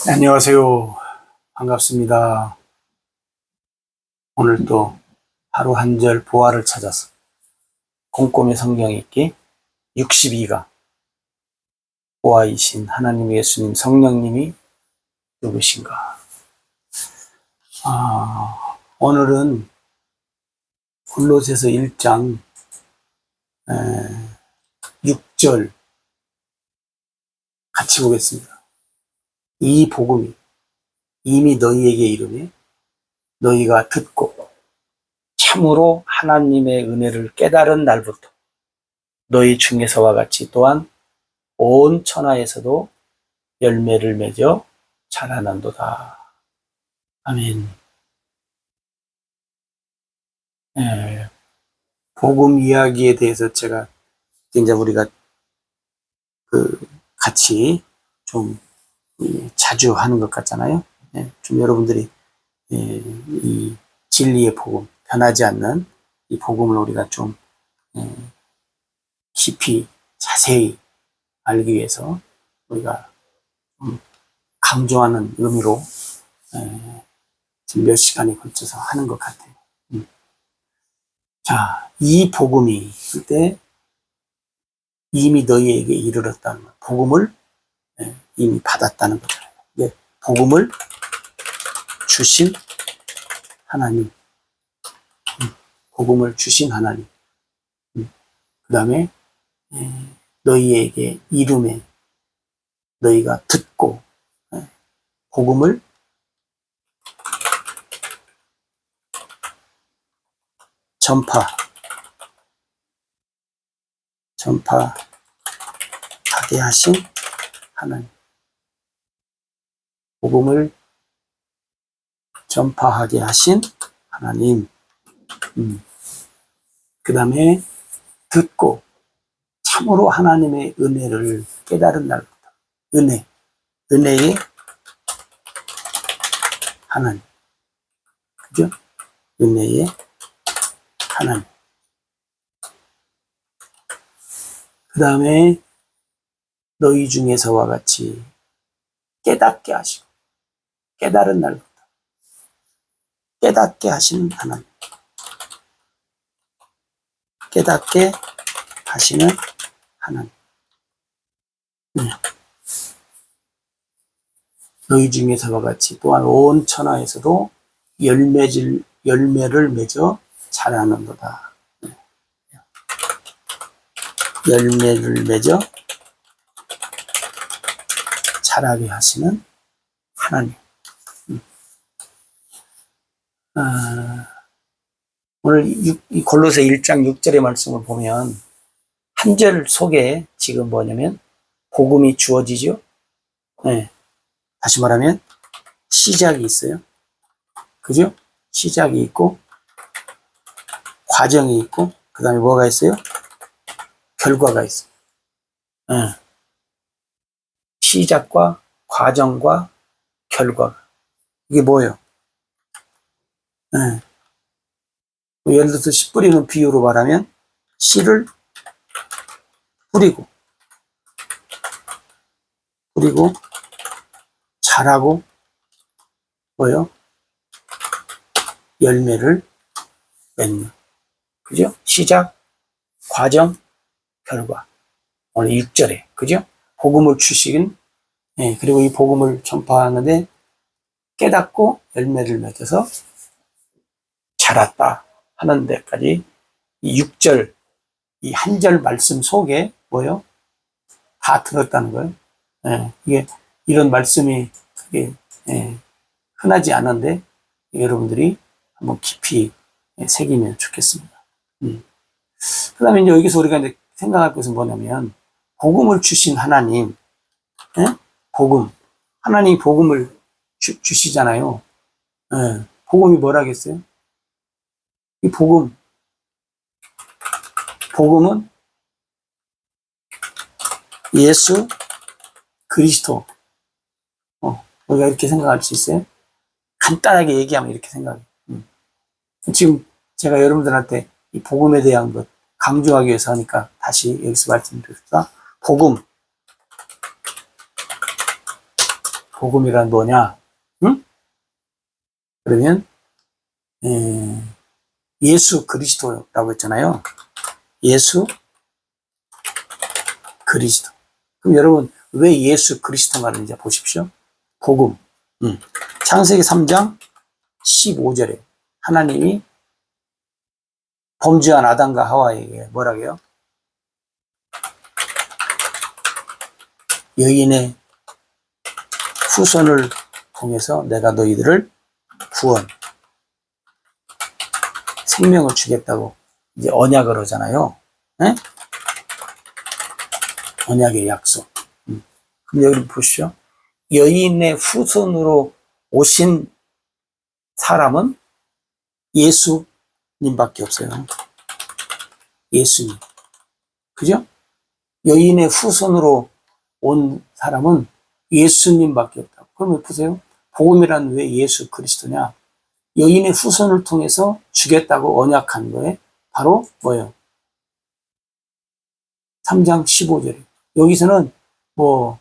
네, 안녕하세요. 반갑습니다. 오늘 또 하루 한 절 보화를 찾아서 꼼꼼히 성경 읽기 62가 보화이신 하나님 예수님 성령님이 누구신가? 오늘은 골로새서 1장 6절 같이 보겠습니다. 이 복음이 이미 너희에게 이르매 너희가 듣고 참으로 하나님의 은혜를 깨달은 날부터 너희 중에서와 같이 또한 온 천하에서도 열매를 맺어 자라난도다. 아멘. 복음 이야기에 대해서 제가 굉장히 우리가 같이 좀 자주 하는 것 같잖아요. 좀 여러분들이 이 진리의 복음, 변하지 않는 이 복음을 우리가 좀 깊이 자세히 알기 위해서 우리가 강조하는 의미로 지금 몇 시간에 걸쳐서 하는 것 같아요. 자, 이 복음이 그때 이미 너희에게 이르렀다는 것, 복음을 이미 받았다는 거잖아요. 복음을 주신 하나님, 복음을 주신 하나님, 그 다음에 너희에게 이름에 너희가 듣고 복음을 전파하게 하신 하나님, 복음을 전파하게 하신 하나님, 그 다음에 듣고 참으로 하나님의 은혜를 깨달은 날부터 은혜의 하나님, 그죠? 은혜의 하나님. 그 다음에 너희 중에서와 같이 깨닫게 하시고 깨달은 날부터 깨닫게 하시는 하나님, 깨닫게 하시는 하나님. 너희 중에서와 같이 또한 온 천하에서도 열매를 맺어 자라는도다. 열매를 맺어 자라게 하시는 하나님. 오늘 이 골로새 1장 6절의 말씀을 보면 한 절 속에 지금 뭐냐면 복음이 주어지죠. 다시 말하면 시작이 있어요. 그죠? 시작이 있고 과정이 있고 그 다음에 뭐가 있어요? 결과가 있어요. 시작과 과정과 결과. 이게 뭐예요? 예를 들어서 씨 뿌리는 비유로 말하면 씨를 뿌리고 자라고 뭐요? 열매를 맺는. 그죠? 시작, 과정, 결과. 오늘 6절에. 그죠? 복음을 주시긴, 그리고 이 복음을 전파하는데 깨닫고 열매를 맺어서 자랐다 하는 데까지 이 6절, 이 한 절 말씀 속에 뭐요? 다 들었다는 거예요. 이게 이런 말씀이 그게 흔하지 않은데 여러분들이 한번 깊이 새기면 좋겠습니다. 그 다음에 이제 여기서 우리가 이제 생각할 것은 뭐냐면 복음을 주신 하나님, 복음, 하나님이 복음을 주시잖아요. 복음이 뭐라겠어요? 이 복음은 예수 그리스도. 우리가 이렇게 생각할 수 있어요? 간단하게 얘기하면 이렇게 생각해요. 지금 제가 여러분들한테 이 복음에 대한 것 강조하기 위해서 하니까 다시 여기서 말씀드립니다. 복음. 복음이란 뭐냐? 응? 그러면 예수 그리스도라고 했잖아요. 예수 그리스도. 그럼 여러분 왜 예수 그리스도 말인지 보십시오. 복음. 창세기 3장 15절에 하나님이 범죄한 아담과 하와에게 뭐라고 해요? 여인의 후손을 통해서 내가 너희들을 구원, 생명을 주겠다고 이제 언약을 하잖아요. 네? 언약의 약속. 그럼 여기 보시죠. 여인의 후손으로 오신 사람은 예수님밖에 없어요. 예수님. 그죠? 여인의 후손으로 온 사람은 예수님밖에 없다고. 그러면 보세요. 복음이란 왜 예수 그리스도냐? 여인의 후손을 통해서 주겠다고 언약한 거에 바로 뭐예요? 3장 15절에. 여기서는 뭐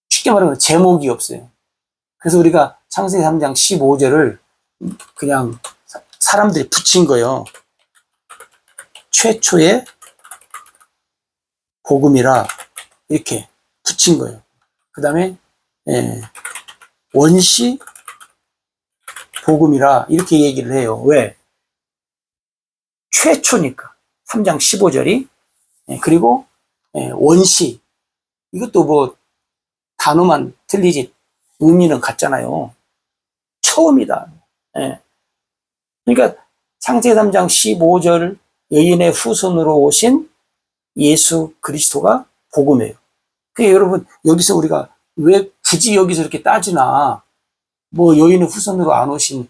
쉽게 말하면 제목이 없어요. 그래서 우리가 창세기 3장 15절을 그냥 사람들이 붙인 거예요. 최초의 복음이라 이렇게 붙인 거예요. 그 다음에 원시 복음이라 이렇게 얘기를 해요. 왜? 최초니까. 3장 15절이. 그리고 원시. 이것도 뭐 단어만 틀리지 의미는 같잖아요. 처음이다. 그러니까 창세기 3장 15절 여인의 후손으로 오신 예수 그리스도가 복음이에요. 그러니까 여러분 여기서 우리가 왜 굳이 여기서 이렇게 따지나 뭐 여인의 후손으로 안 오신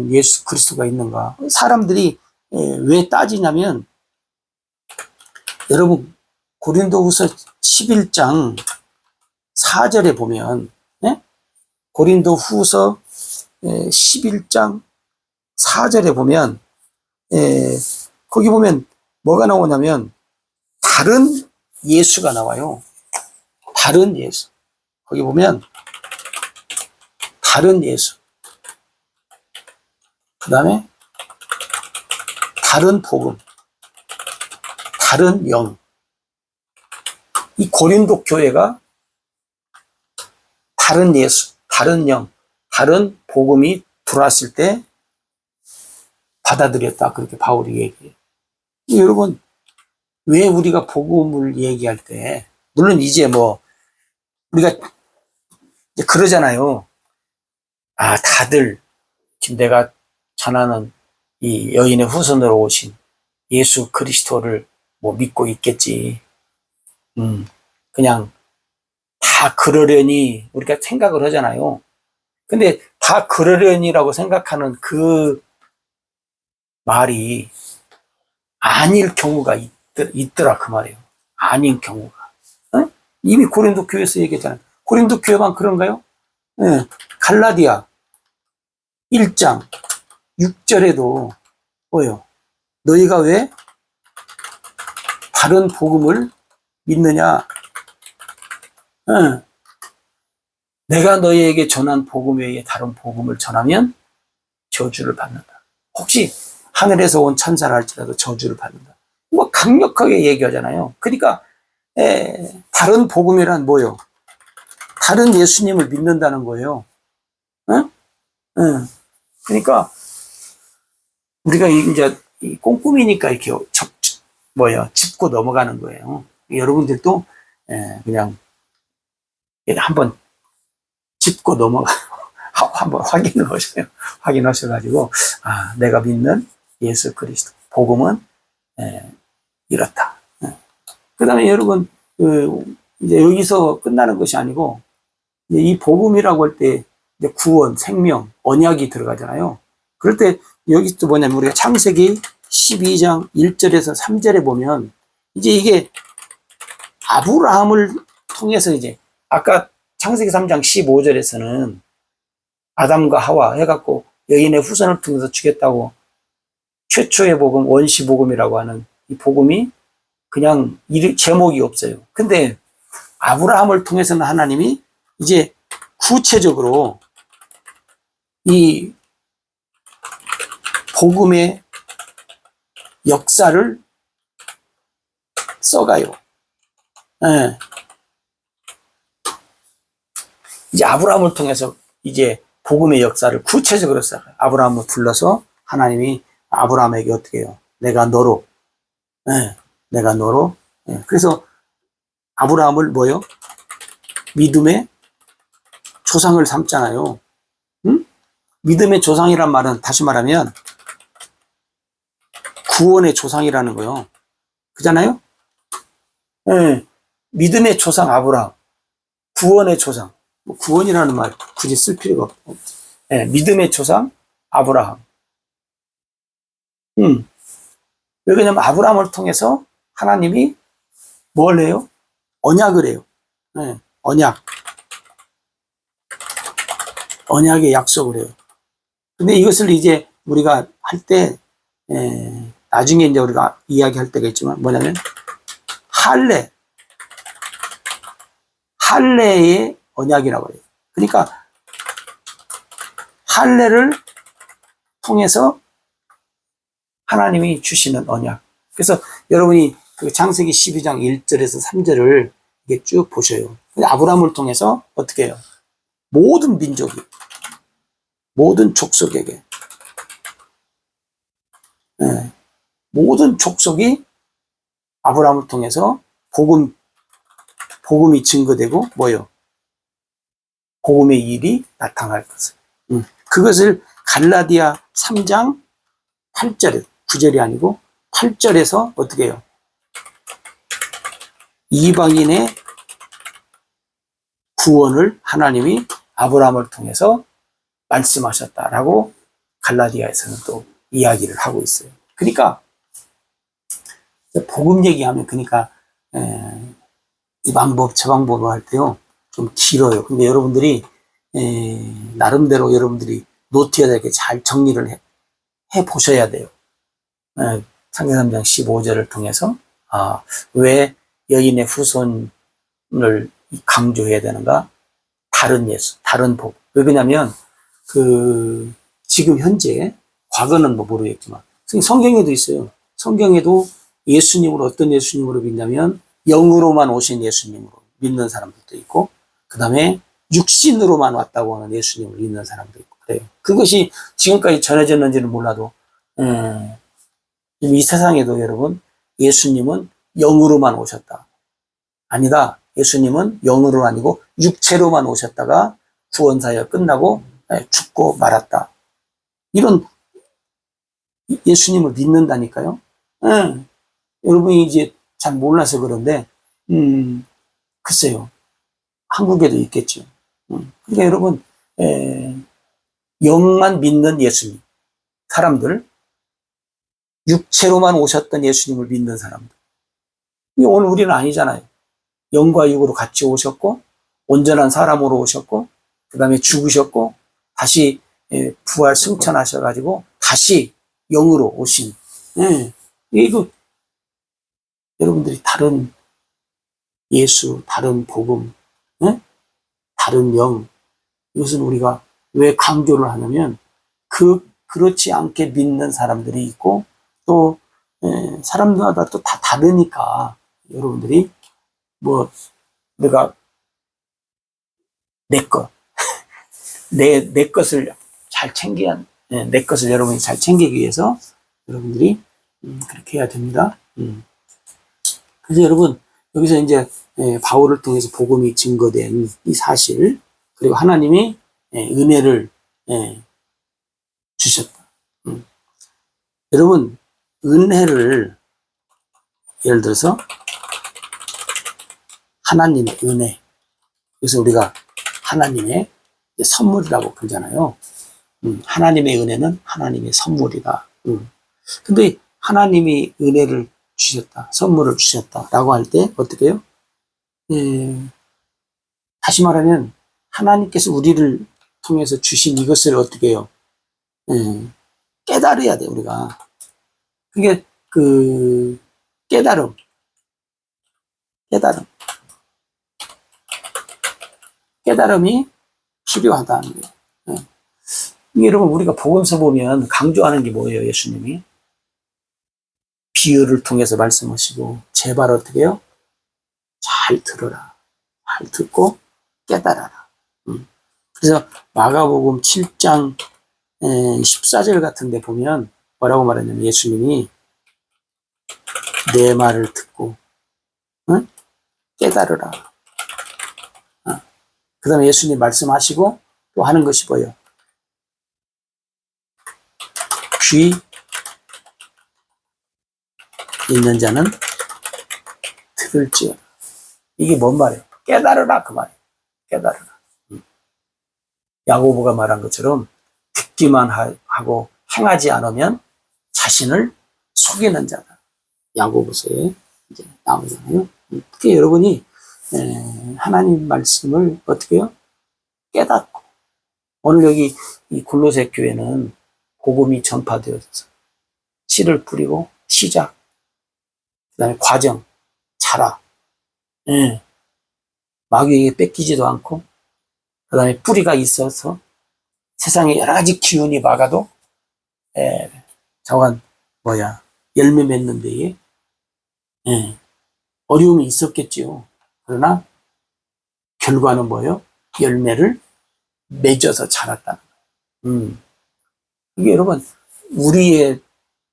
예수 그리스도가 있는가. 사람들이 왜 따지냐면 여러분 고린도후서 11장 4절에 보면 고린도후서 11장 4절에 보면 거기 보면 뭐가 나오냐면 다른 예수가 나와요. 다른 예수. 거기 보면 다른 예수. 그 다음에 다른 복음. 다른 영. 이 고린도 교회가 다른 예수, 다른 영, 다른 복음이 들어왔을 때 받아들였다. 그렇게 바울이 얘기해요. 여러분, 왜 우리가 복음을 얘기할 때, 물론 이제 뭐, 우리가 이제 그러잖아요. 아, 다들 지금 내가 전하는 이 여인의 후손으로 오신 예수 그리스도를 뭐 믿고 있겠지. 그냥 다 그러려니 우리가 생각을 하잖아요. 근데 다 그러려니라고 생각하는 그 말이 아닐 경우가 있더라 그 말이에요. 아닌 경우가. 이미 고린도 교회에서 얘기했잖아요. 고린도 교회만 그런가요? 갈라디아 1장 6절에도 뭐예요? 너희가 왜 다른 복음을 믿느냐? 내가 너희에게 전한 복음 외에 다른 복음을 전하면 저주를 받는다. 혹시 하늘에서 온 천사라 할지라도 저주를 받는다. 뭐 강력하게 얘기하잖아요. 그러니까 다른 복음이란 뭐예요? 다른 예수님을 믿는다는 거예요. 그러니까 우리가 이제 꼼꼼이니까 이렇게 짚고 넘어가는 거예요. 여러분들도 그냥 한번 짚고 넘어가 한번 확인을 하셔요. 확인하셔가지고 아 내가 믿는 예수 그리스도 복음은 이렇다. 그 다음에 여러분 이제 여기서 끝나는 것이 아니고 이제 이 복음이라고 할 때 구원, 생명, 언약이 들어가잖아요. 그럴 때 여기 또 뭐냐면 우리가 창세기 12장 1절에서 3절에 보면 이제 이게 아브라함을 통해서 이제 아까 창세기 3장 15절에서는 아담과 하와 해갖고 여인의 후손을 통해서 주겠다고 최초의 복음, 원시 복음이라고 하는 이 복음이 그냥 제목이 없어요. 근데 아브라함을 통해서는 하나님이 이제 구체적으로 이 복음의 역사를 써가요. 예. 이제 아브라함을 통해서 이제 복음의 역사를 구체적으로 써가요. 아브라함을 불러서 하나님이 아브라함에게 어떻게 해요? 내가 너로, 예, 내가 너로. 예. 그래서 아브라함을 뭐요? 믿음의 조상을 삼잖아요. 응? 믿음의 조상이란 말은 다시 말하면 구원의 조상이라는 거요. 그잖아요? 예. 믿음의 조상 아브라함, 구원의 조상. 뭐 구원이라는 말 굳이 쓸 필요가 없고. 예. 믿음의 조상 아브라함. 왜 그러냐면 아브라함을 통해서 하나님이 뭘 해요? 언약을 해요. 예. 언약의 약속을 해요. 근데 이것을 이제 우리가 할 때, 나중에 이제 우리가 이야기할 때가 있지만 뭐냐면, 할례의 언약이라고 해요. 그러니까, 할례를 통해서 하나님이 주시는 언약. 그래서 여러분이 그 창세기 12장 1절에서 3절을 이게 쭉 보셔요. 아브라함을 통해서 어떻게 해요? 모든 민족이, 모든 족속에게, 모든 족속이 아브라함을 통해서 복음이 증거되고 뭐요? 복음의 일이 나타날 것을. 그것을 갈라디아 3장 8절에 9절이 아니고 8절에서 어떻게 해요? 이방인의 구원을 하나님이 아브라함을 통해서 말씀하셨다라고 갈라디아에서는 또 이야기를 하고 있어요. 그러니까 복음 얘기하면 그러니까 이 방법 저 방법을 할 때요 좀 길어요. 근데 여러분들이 나름대로 여러분들이 노트에다 이렇게 잘 정리를 해 보셔야 돼요. 창세기 3장 15절을 통해서 왜 여인의 후손을 강조해야 되는가? 다른 예수, 다른 복. 왜 그러냐면 지금 현재 과거는 뭐 모르겠지만 성경에도 있어요. 성경에도 예수님을 어떤 예수님으로 믿냐면 영으로만 오신 예수님으로 믿는 사람들도 있고 그 다음에 육신으로만 왔다고 하는 예수님을 믿는 사람도 있고 그래요. 그것이 지금까지 전해졌는지는 몰라도 이 세상에도 여러분 예수님은 영으로만 오셨다. 아니다. 예수님은 영으로 아니고 육체로만 오셨다가 구원사역 끝나고 죽고 말았다. 이런 예수님을 믿는다니까요. 여러분이 이제 잘 몰라서 그런데 글쎄요. 한국에도 있겠죠. 그러니까 여러분 영만 믿는 예수님 사람들 육체로만 오셨던 예수님을 믿는 사람들 오늘 우리는 아니잖아요. 영과 육으로 같이 오셨고 온전한 사람으로 오셨고 그 다음에 죽으셨고 다시 부활 승천하셔가지고 다시 영으로 오신 이거 여러분들이 다른 예수, 다른 복음, 다른 영 이것은 우리가 왜 강조를 하냐면 그렇지 않게 믿는 사람들이 있고 또 사람들마다 또 다 다르니까 여러분들이 뭐 내가 내 것을 잘 챙겨야 내 것을 여러분이 잘 챙기기 위해서 여러분들이 그렇게 해야 됩니다. 그래서 여러분 여기서 이제 바울을 통해서 복음이 증거된 이 사실 그리고 하나님이 은혜를 주셨다. 여러분 은혜를 예를 들어서 하나님의 은혜 그래서 우리가 하나님의 선물이라고 그러잖아요. 하나님의 은혜는 하나님의 선물이다. 근데 하나님이 은혜를 주셨다, 선물을 주셨다라고 할 때 어떻게 해요? 다시 말하면 하나님께서 우리를 통해서 주신 이것을 어떻게 해요? 깨달아야 돼 우리가. 그게 깨달음. 깨달음이 필요하다는 거예요. 예. 이게 여러분, 우리가 복음서 보면 강조하는 게 뭐예요? 예수님이 비유를 통해서 말씀하시고, 제발 어떻게 해요? 잘 들어라. 잘 듣고 깨달아라. 그래서 마가복음 7장 14절 같은 데 보면 뭐라고 말했냐면, 예수님이 내 말을 듣고 응? 깨달으라. 그 다음에 예수님 말씀하시고 또 하는 것이 뭐예요? 귀 있는 자는 들을지어다. 이게 뭔 말이에요? 깨달으라, 그 말이에요. 깨달으라. 야고보가 말한 것처럼 듣기만 하고 행하지 않으면 자신을 속이는 자다. 야고보서에 이제 나오잖아요. 특히 여러분이 하나님 말씀을 어떻게 해요? 깨닫고, 오늘 여기 이 골로새 교회는 복음이 전파되어져서 씨를 뿌리고 시작, 그다음에 과정, 자라, 마귀에게 뺏기지도 않고, 그다음에 뿌리가 있어서 세상에 여러 가지 기운이 막아도 저건 열매 맺는 데에 어려움이 있었겠지요. 그러나 결과는 뭐예요? 열매를 맺어서 자랐다는 거예요. 이게 여러분, 우리의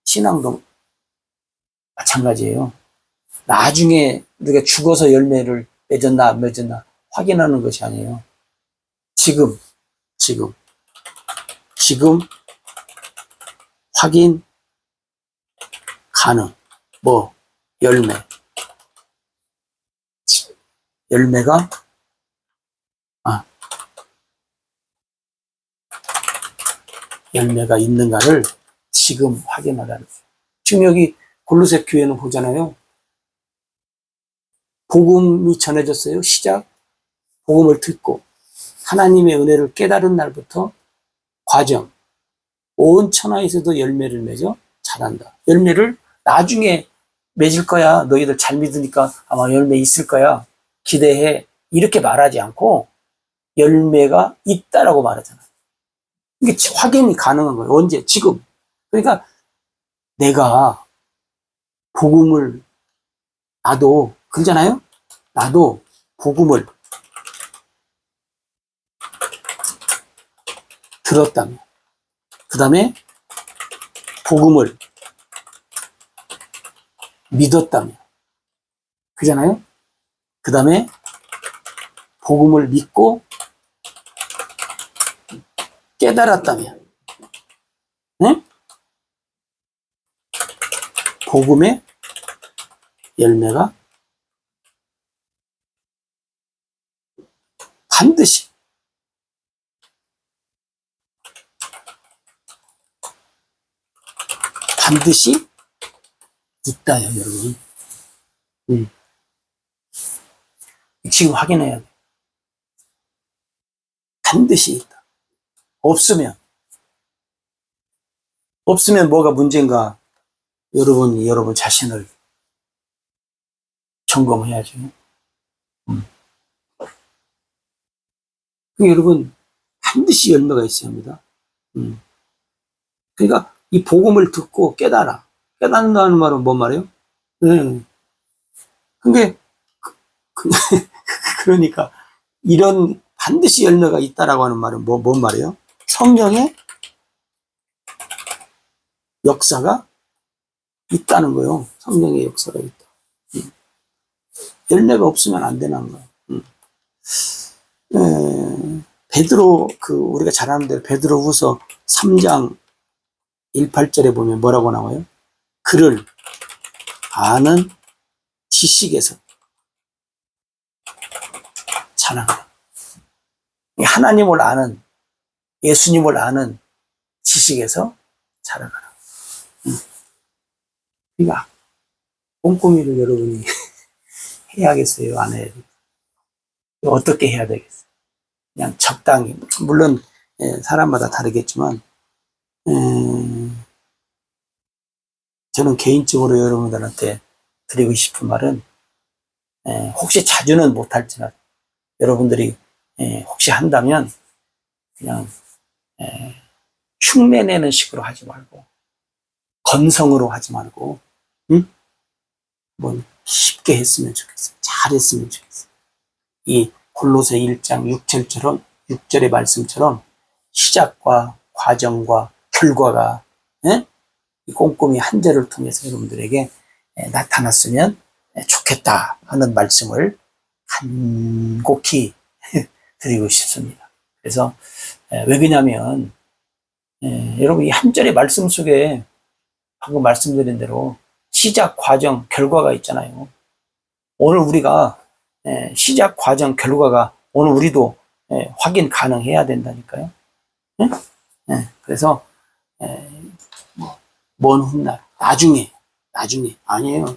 신앙도 마찬가지예요. 나중에 우리가 죽어서 열매를 맺었나 안 맺었나 확인하는 것이 아니에요. 지금 확인 가능. 열매가 열매가 있는가를 지금 확인하라는 거예요. 지금 여기 골로새 교회는 보잖아요. 복음이 전해졌어요. 시작. 복음을 듣고 하나님의 은혜를 깨달은 날부터 과정. 온 천하에서도 열매를 맺어 자란다. 열매를 나중에 맺을 거야. 너희들 잘 믿으니까 아마 열매 있을 거야. 기대해. 이렇게 말하지 않고 열매가 있다라고 말하잖아. 이게 확인이 가능한 거예요. 언제? 지금. 그러니까 내가 복음을, 나도 그러잖아요. 나도 복음을 들었다면, 그 다음에 복음을 믿었다면, 그잖아요. 그 다음에 복음을 믿고 깨달았다면, 네? 복음의 열매가 반드시 있다요, 여러분. 지금 확인해야 돼. 반드시 있다. 없으면 뭐가 문제인가? 여러분 자신을 점검해야죠. 여러분, 반드시 열매가 있어야 합니다. 그러니까 이 복음을 듣고 깨달아. 깨닫는다는 말은 뭔 말이에요? 근데 그러니까 이런 반드시 열매가 있다라고 하는 말은 뭔 말이에요? 성령의 역사가 있다는 거예요. 성령의 역사가 있다. 열매가 없으면 안 되는 거예요. 베드로, 우리가 잘 아는 대로 베드로후서 3장 18절에 보면 뭐라고 나와요? 그를 아는 지식에서 자랑하라. 하나님을 아는, 예수님을 아는 지식에서 자라가라. 그러니까 꼼꼼히를 여러분이 해야겠어요? 안 해야 돼요? 어떻게 해야 되겠어요? 그냥 적당히, 물론 사람마다 다르겠지만 저는 개인적으로 여러분들한테 드리고 싶은 말은 혹시 자주는 못할지라도 여러분들이 혹시 한다면 그냥 흉내내는 식으로 하지 말고 건성으로 하지 말고 응? 뭐 쉽게 했으면 좋겠어요. 잘했으면 좋겠어요. 이 골로새 1장 6절처럼 6절의 말씀처럼 시작과 과정과 결과가 이 꼼꼼히 한 절을 통해서 여러분들에게 나타났으면 좋겠다 하는 말씀을 간곡히 드리고 싶습니다. 그래서 왜 그러냐면 여러분 이 한 절의 말씀 속에 방금 말씀드린 대로 시작, 과정, 결과가 있잖아요. 오늘 우리가 시작, 과정, 결과가 오늘 우리도 확인 가능해야 된다니까요. 그래서 먼 훗날 나중에 아니에요.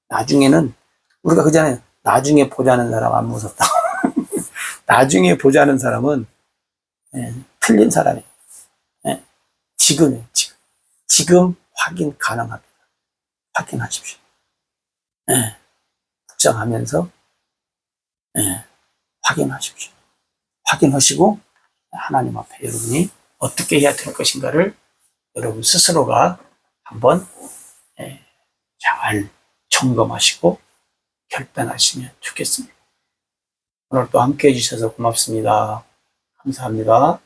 나중에는 우리가 그전에 나중에 보자는 사람 안 무섭다. 나중에 보자는 사람은 틀린 사람이에요. 지금이에요. 지금 확인 가능합니다. 확인하십시오. 걱정하면서 확인하십시오. 확인하시고 하나님 앞에 여러분이 어떻게 해야 될 것인가를 여러분 스스로가 한번 잘 점검하시고 결단하시면 좋겠습니다. 오늘 또 함께 해주셔서 고맙습니다. 감사합니다.